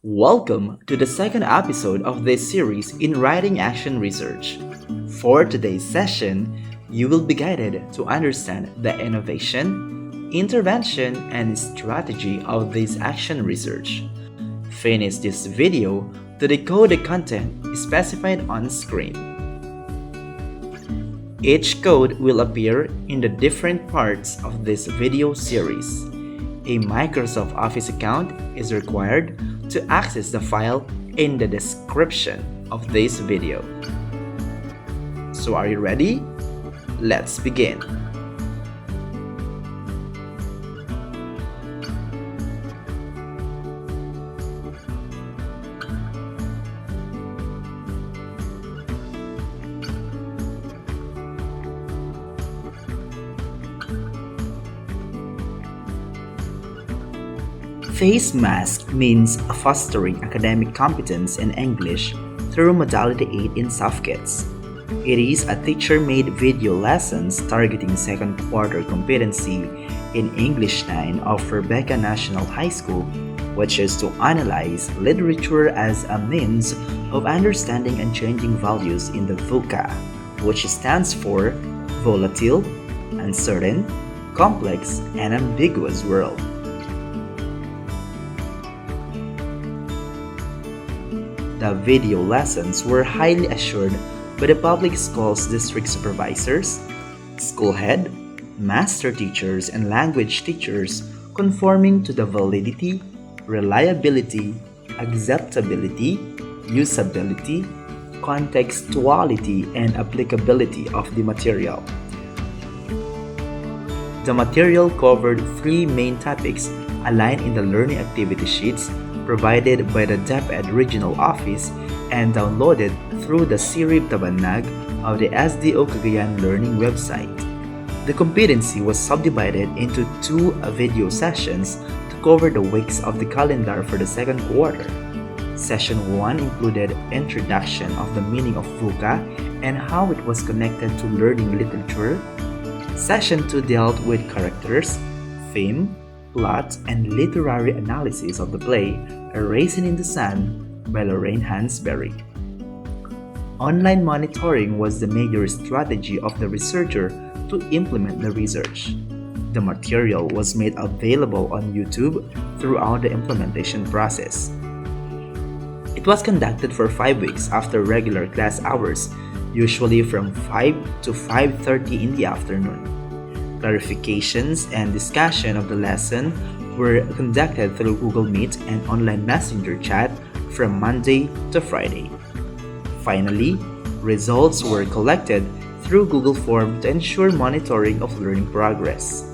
Welcome to the second episode of this series in Writing Action Research. For today's session, you will be guided to understand the innovation, intervention, and strategy of this action research. Finish this video to decode the content specified on screen. Each code will appear in the different parts of this video series. A Microsoft Office account is required to access the file in the description of this video. So are you ready? Let's begin. Face mask means fostering academic competence in English through Modality 8 in soft kits. It is a teacher-made video lessons targeting second quarter competency in English 9 of Rebecca National High School, which is to analyze literature as a means of understanding and changing values in the VUCA, which stands for Volatile, Uncertain, Complex, and Ambiguous World. The video lessons were highly assured by the public schools district supervisors, school head, master teachers, and language teachers, conforming to the validity, reliability, acceptability, usability, contextuality, and applicability of the material. The material covered three main topics aligned in the learning activity sheets provided by the DepEd Regional Office and downloaded through the Sirib Tabanag of the SDO Cagayan Learning website. The competency was subdivided into two video sessions to cover the weeks of the calendar for the second quarter. Session 1 included introduction of the meaning of VUCA and how it was connected to learning literature. Session 2 dealt with characters, theme, plot, and literary analysis of the play A Raisin in the Sun by Lorraine Hansberry. Online monitoring was the major strategy of the researcher to implement the research. The material was made available on YouTube throughout the implementation process. It was conducted for 5 weeks after regular class hours, usually from 5 to 5:30 in the afternoon. Clarifications and discussion of the lesson were conducted through Google Meet and online messenger chat from Monday to Friday. Finally, results were collected through Google Form to ensure monitoring of learning progress.